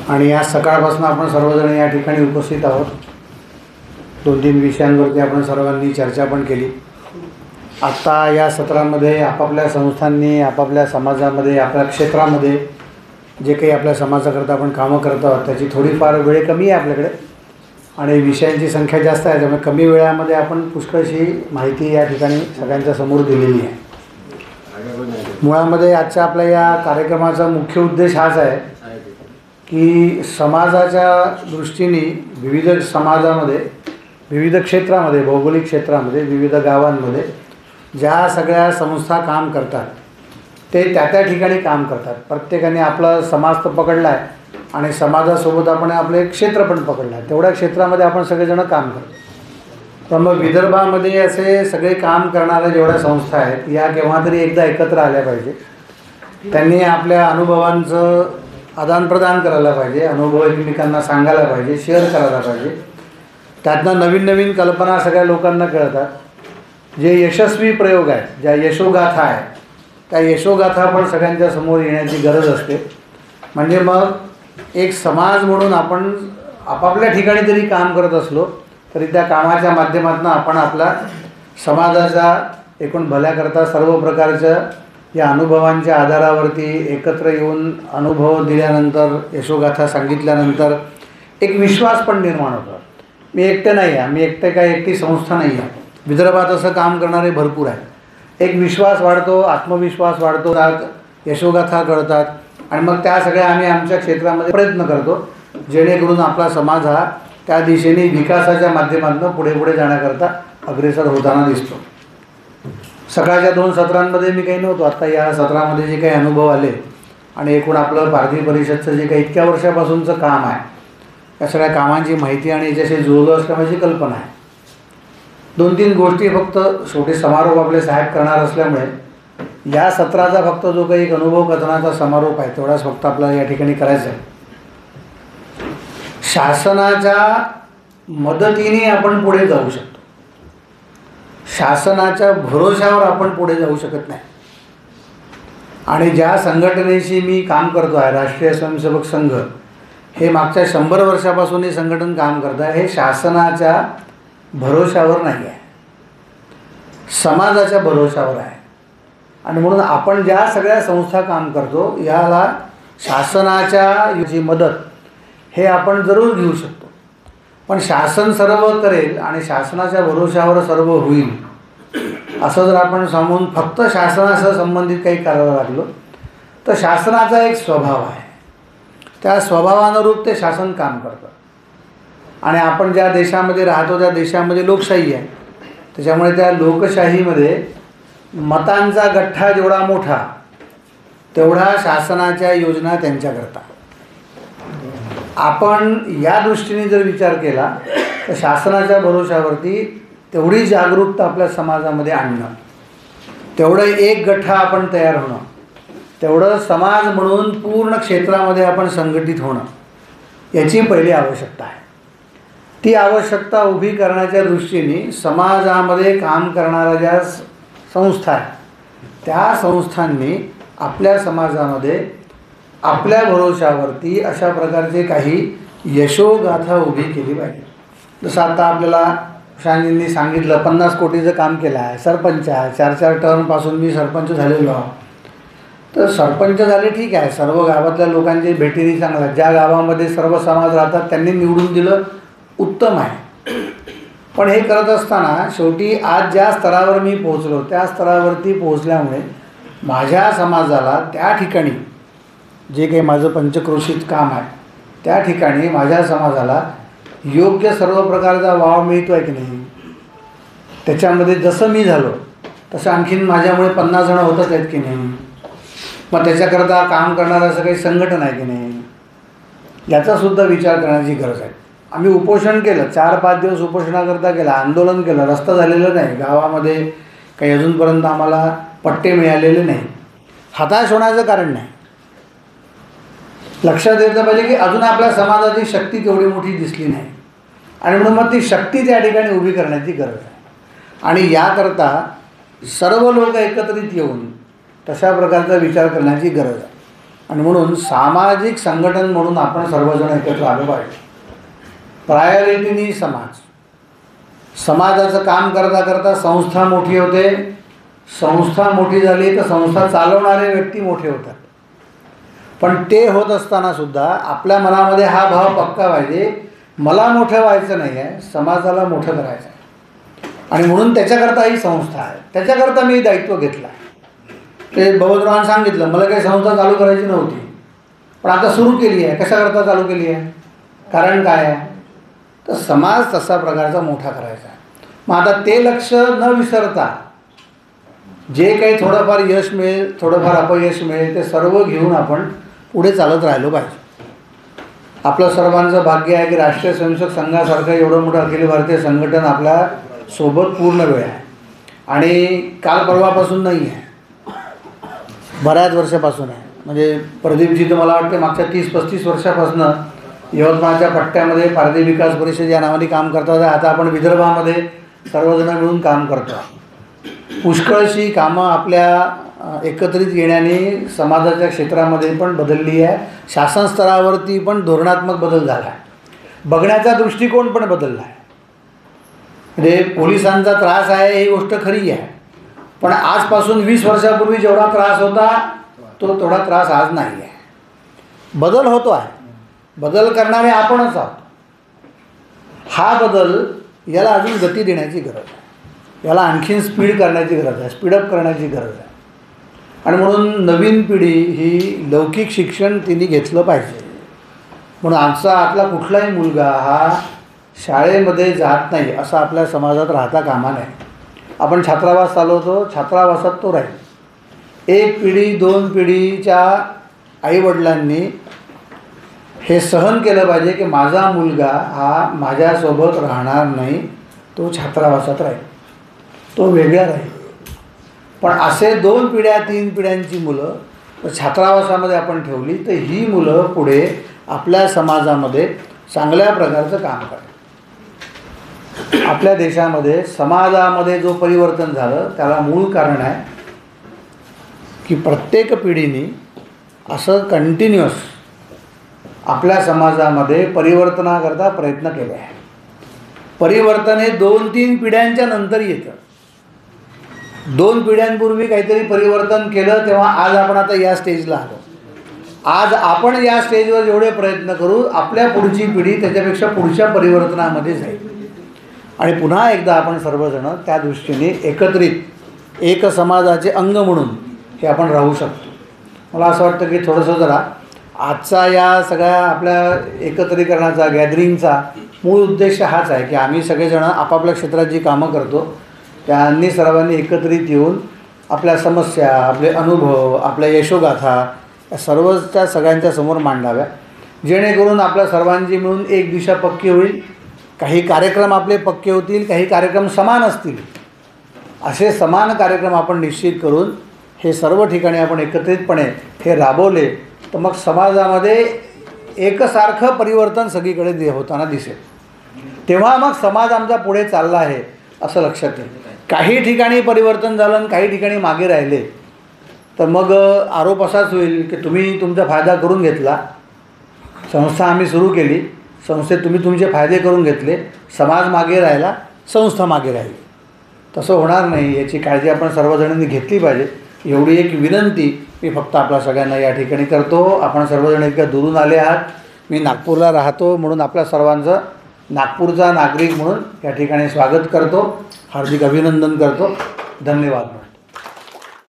आणि आज सकाळपासून आपण सर्वजण या ठिकाणी उपस्थित आहोत. 2-3 विषयांवरती आपण सर्वांनी चर्चा पण केली. आत्ता या सत्रामध्ये आपापल्या संस्थांनी, आपापल्या समाजामध्ये, आपल्या क्षेत्रामध्ये जे काही आपल्या समाजाकरता आपण कामं करत आहोत त्याची थोडीफार वेळ कमी आहे आपल्याकडे आणि विषयांची संख्या जास्त आहे. त्यामुळे कमी वेळामध्ये आपण पुष्कळशी माहिती या ठिकाणी सगळ्यांच्या समोर दिलेली आहे. मुळामध्ये आजच्या आपल्या या कार्यक्रमाचा मुख्य उद्देश हाच आहे की समाजाच्या दृष्टीने विविध समाजामध्ये, विविध क्षेत्रामध्ये, भौगोलिक क्षेत्रामध्ये, विविध गावांमध्ये ज्या सगळ्या संस्था काम करतात ते त्या ठिकाणी काम करतात. प्रत्येकाने आपला समाज तर पकडला आहे आणि समाजासोबत आपण आपले क्षेत्र पण पकडलं आहे. तेवढ्या क्षेत्रामध्ये आपण सगळेजण काम करतो. तर मग विदर्भामध्ये असे सगळे काम करणाऱ्या जेवढ्या संस्था आहेत या केव्हा तरी एकदा एकत्र आल्या पाहिजे. त्यांनी आपल्या अनुभवांचं आदानप्रदान करायला पाहिजे, अनुभव एकमेकांना सांगायला पाहिजे, शेअर करायला पाहिजे. त्यातनं नवीन नवीन कल्पना सगळ्या लोकांना कळतात. जे यशस्वी प्रयोग आहेत, ज्या यशोगाथा आहेत, त्या यशोगाथा पण सगळ्यांच्या समोर येण्याची गरज असते. म्हणजे मग एक समाज म्हणून आपण आपापल्या ठिकाणी जरी काम करत असलो तरी त्या कामाच्या माध्यमातून आपण आपला समाजाच्या एकूण भल्याकरता सर्व प्रकारच्या या अनुभवांच्या आधारावरती एकत्र येऊन अनुभव दिल्यानंतर, यशोगाथा सांगितल्यानंतर एक विश्वास पण निर्माण होतो. मी एकटं नाही आहे, मी एकटी संस्था नाही आहे. विदर्भात असं काम करणारे भरपूर आहे. एक विश्वास वाढतो, आत्मविश्वास वाढतो, यशोगाथा कळतात आणि मग त्या सगळ्या आम्ही आमच्या क्षेत्रामध्ये प्रयत्न करतो जेणेकरून आपला समाज हा त्या दिशेने विकासाच्या माध्यमातून पुढे पुढे जाण्याकरता अग्रेसर होताना दिसतो. सकाळच्या 2 सत्रांमध्ये मी काही नव्हतो. आत्ता या सत्रामध्ये जे काही अनुभव आले आणि एकूण आपलं पारधी परिषदचं जे काही इतक्या वर्षापासूनचं काम आहे या सगळ्या कामांची माहिती आणि याच्याशी जुळलं असल्याची कल्पना आहे. 2-3 गोष्टी फक्त छोटे समारोप आपले साहेब करणार असल्यामुळे या सत्राचा फक्त जो काही एक अनुभव कथनाचा समारोप आहे तेवढाच फक्त आपल्याला या ठिकाणी करायचा आहे. शासनाच्या मदतीने आपण पुढे जाऊ शकतो. शासनाच्या भरोशावर आपण पुढे जाऊ शकत नाही. आणि ज्या संघटनेशी मी काम करतो आहे, राष्ट्रीय स्वयंसेवक संघ, हे मागच्या 100 वर्षापासून हे संघटन काम करत आहे. हे शासनाच्या भरोशावर नाही आहे, समाजाच्या भरोशावर आहे. आणि म्हणून आपण ज्या सगळ्या संस्था काम करतो याला शासनाच्या जी मदत हे आपण जरूर घेऊ शकतो. पण शासन सर्व करेल आणि शासनाच्या भरोशावर सर्व होईल असं जर आपण सांगून फक्त शासनासह संबंधित काही करायला लागलो तर शासनाचा एक स्वभाव आहे, त्या स्वभावानुरूप ते शासन काम करतं. आणि आपण ज्या देशामध्ये राहतो त्या देशामध्ये लोकशाही आहे. त्याच्यामुळे त्या लोकशाहीमध्ये मतांचा गठ्ठा जेवढा मोठा तेवढा शासनाच्या योजना त्यांच्याकरता. आपण या दृष्टीने जर विचार केला तर शासनाच्या भरोशावरती तेवढी जागरूकता आपल्या समाजामध्ये आणणं, तेवढं एक गठ्ठा आपण तयार होणं, तेवढं समाज म्हणून पूर्ण क्षेत्रामध्ये आपण संघटित होणं याची पहिली आवश्यकता आहे. ती आवश्यकता उभी करण्याच्या दृष्टीने समाजामध्ये काम करणाऱ्या ज्या संस्था आहेत त्या संस्थांनी आपल्या समाजामध्ये आपल्या भरोशावरती अशा प्रकारचे काही यशोगाथा उभी केली पाहिजे. जसं आता आपल्याला शांजींनी सांगितलं 50 कोटीचं काम केलं आहे. सरपंच आहे, 4-4 टर्मपासून मी सरपंच झालेलो आहे. तर सरपंच झाले ठीक आहे, सर्व गावातल्या लोकांची भेटीने चांगला, ज्या गावामध्ये सर्व समाज राहतात त्यांनी निवडून दिलं उत्तम आहे. पण हे करत असताना शेवटी आज ज्या स्तरावर मी पोहोचलो त्या स्तरावरती पोहोचल्यामुळे माझ्या समाजाला त्या ठिकाणी जे काही माझं पंचक्रोशीत काम आहे त्या ठिकाणी माझ्या समाजाला योग्य सर्व प्रकारचा वाव मिळतो आहे की नाही. त्याच्यामध्ये जसं मी झालो तसं आणखीन माझ्यामुळे 50 जण होतच आहेत की नाही. मग त्याच्याकरता काम करणारं असं काही संघटन आहे की नाही याचासुद्धा विचार करण्याची गरज आहे. आम्ही उपोषण केलं, 4-5 दिवस उपोषणाकरता केलं, आंदोलन केलं, रस्ता झालेलं नाही, गावामध्ये काही अजूनपर्यंत आम्हाला पट्टे मिळालेले नाही. हताश होण्याचं कारण नाही. लक्षात येतं पाहिजे की अजून आपल्या समाजाची शक्ती तेवढी मोठी दिसली नाही आणि म्हणून मग ती शक्ती त्या ठिकाणी उभी करण्याची गरज आहे. आणि याकरता सर्व लोक एकत्रित येऊन तशा प्रकारचा विचार करण्याची गरज आहे. आणि म्हणून सामाजिक संघटन म्हणून आपण सर्वजण एकत्र आलो पाहिजे. प्रायोरिटीनी समाजाचं काम करता करता संस्था मोठी होते. संस्था मोठी झाली तर संस्था चालवणारे व्यक्ती मोठे होतात. पण ते होत असताना सुद्धा आपल्या मनामध्ये हा भाव पक्का पाहिजे, मला मोठं व्हायचं नाही आहे, समाजाला मोठं करायचं आहे. आणि म्हणून त्याच्याकरता ही संस्था आहे, त्याच्याकरता मी दायित्व घेतलं आहे. ते बबनरावांनी सांगितलं, मला काही संस्था चालू करायची नव्हती, पण आता सुरू केली आहे. कशाकरता चालू केली आहे? कारण काय आहे? तर समाज तसा प्रकारचा मोठा करायचा आहे. मग आता ते लक्ष न विसरता जे काही थोडंफार यश मिळेल, थोडंफार अपयश मिळेल, ते सर्व घेऊन आपण पुढे चालत राहिलो पाहिजे. आपलं सर्वांचं भाग्य आहे की राष्ट्रीय स्वयंसेवक संघासारखं एवढं मोठं अखिल भारतीय संघटन आपल्या सोबत पूर्ण वेळ आहे. आणि काल परवापासून नाही आहे, बऱ्याच वर्षापासून आहे. म्हणजे प्रदीपजी तर मला वाटते मागच्या 30-35 वर्षापासून यवतमाळच्या पट्ट्यामध्ये पारधी विकास परिषद या नावाने काम करतात. आता आपण विदर्भामध्ये सर्वजण मिळून काम करतो. पुष्कळशी कामं आपल्या एकत्रित येण्याने समाजाच्या क्षेत्रामध्ये पण बदलली आहे. शासन स्तरावरती पण धोरणात्मक बदल झाला आहे, बघण्याचा दृष्टिकोन पण बदलला आहे. म्हणजे पोलिसांचा त्रास आहे ही गोष्ट खरी आहे, पण आजपासून 20 वर्षापूर्वी जेवढा त्रास होता तो थोडा त्रास आज नाही आहे. बदल होतो आहे, बदल करणारे आपणच आहोत. हा बदल याला अजून गती देण्याची गरज आहे, याला आणखीन स्पीड करण्याची गरज आहे, स्पीडअप करण्याची गरज आहे. आणि म्हणून नवीन पिढी ही लौकिक शिक्षण तिने घेतलं पाहिजे. म्हणून आतला कुठलाही मुलगा हा शाळेमध्ये जात नाही असं आपल्या समाजात राहता कामा नये. आपण छात्रावास चालवतो, छात्रावासात तो राहील. 1 पिढी 2 पिढीच्या आईवडिलांनी हे सहन केलं पाहिजे की माझा मुलगा हा माझ्यासोबत राहणार नाही, तो छात्रावासात राहील, तो वेगळा राहील. पण असे 2 पिढ्या 3 पिढ्यांची मुलं छात्रावासामध्ये आपण ठेवली तर ही मुलं पुढे आपल्या समाजामध्ये चांगल्या प्रकारचं काम करतात. आपल्या देशामध्ये समाजामध्ये जो परिवर्तन झालं त्याला मूळ कारण आहे की प्रत्येक पिढीने असं कंटिन्युअस आपल्या समाजामध्ये परिवर्तनाकरता प्रयत्न केले आहे. परिवर्तन हे 2-3 पिढ्यांच्या नंतर येतं. 2 पिढ्यांपूर्वी काहीतरी परिवर्तन केलं तेव्हा आज आपण आता या स्टेजला आलो. आज आपण या स्टेजवर जेवढे प्रयत्न करू आपल्या पुढची पिढी त्याच्यापेक्षा पुढच्या परिवर्तनामध्ये जाईल. आणि पुन्हा एकदा आपण सर्वजण त्या दृष्टीने एकत्रित एक समाजाचे अंग म्हणून हे आपण राहू शकतो. मला असं वाटतं की थोडंसं जरा आजचा या सगळ्या आपल्या एकत्रीकरणाचा गॅदरिंगचा मूळ उद्देश हाच आहे की आम्ही सगळेजण आपापल्या क्षेत्रात जी कामं करतो त्यांनी सर्वांनी एकत्रित येऊन आपल्या समस्या, आपले अनुभव, आपल्या यशोगाथा या सर्वच्या सगळ्यांच्या समोर मांडाव्या, जेणेकरून आपल्या सर्वांची मिळून एक दिशा पक्की होईल. काही कार्यक्रम आपले पक्के होतील, काही कार्यक्रम समान असतील. असे समान कार्यक्रम आपण निश्चित करून हे सर्व ठिकाणी आपण एकत्रितपणे हे राबवले तर मग समाजामध्ये एकसारखं परिवर्तन सगळीकडे होताना दिसेल. तेव्हा मग समाज आमचा पुढे चालला आहे असं लक्षात येईल. काही ठिकाणी परिवर्तन झालं आणि काही ठिकाणी मागे राहिले तर मग आरोप असाच होईल की तुम्ही तुमचा फायदा करून घेतला, संस्था आम्ही सुरू केली, संस्थेत तुम्ही तुमचे फायदे करून घेतले, समाज मागे राहिला, संस्था मागे राहिली. तसं होणार नाही याची काळजी आपण सर्वजणांनी घेतली पाहिजे. एवढी एक विनंती मी फक्त आपल्या सगळ्यांना या ठिकाणी करतो. आपण सर्वजण इतक्या दुरून आले आहात. मी नागपूरला राहतो म्हणून आपल्या सर्वांचं नागपूरचा नागरिक म्हणून या ठिकाणी स्वागत करतो, हार्दिक अभिनंदन करतो. धन्यवाद.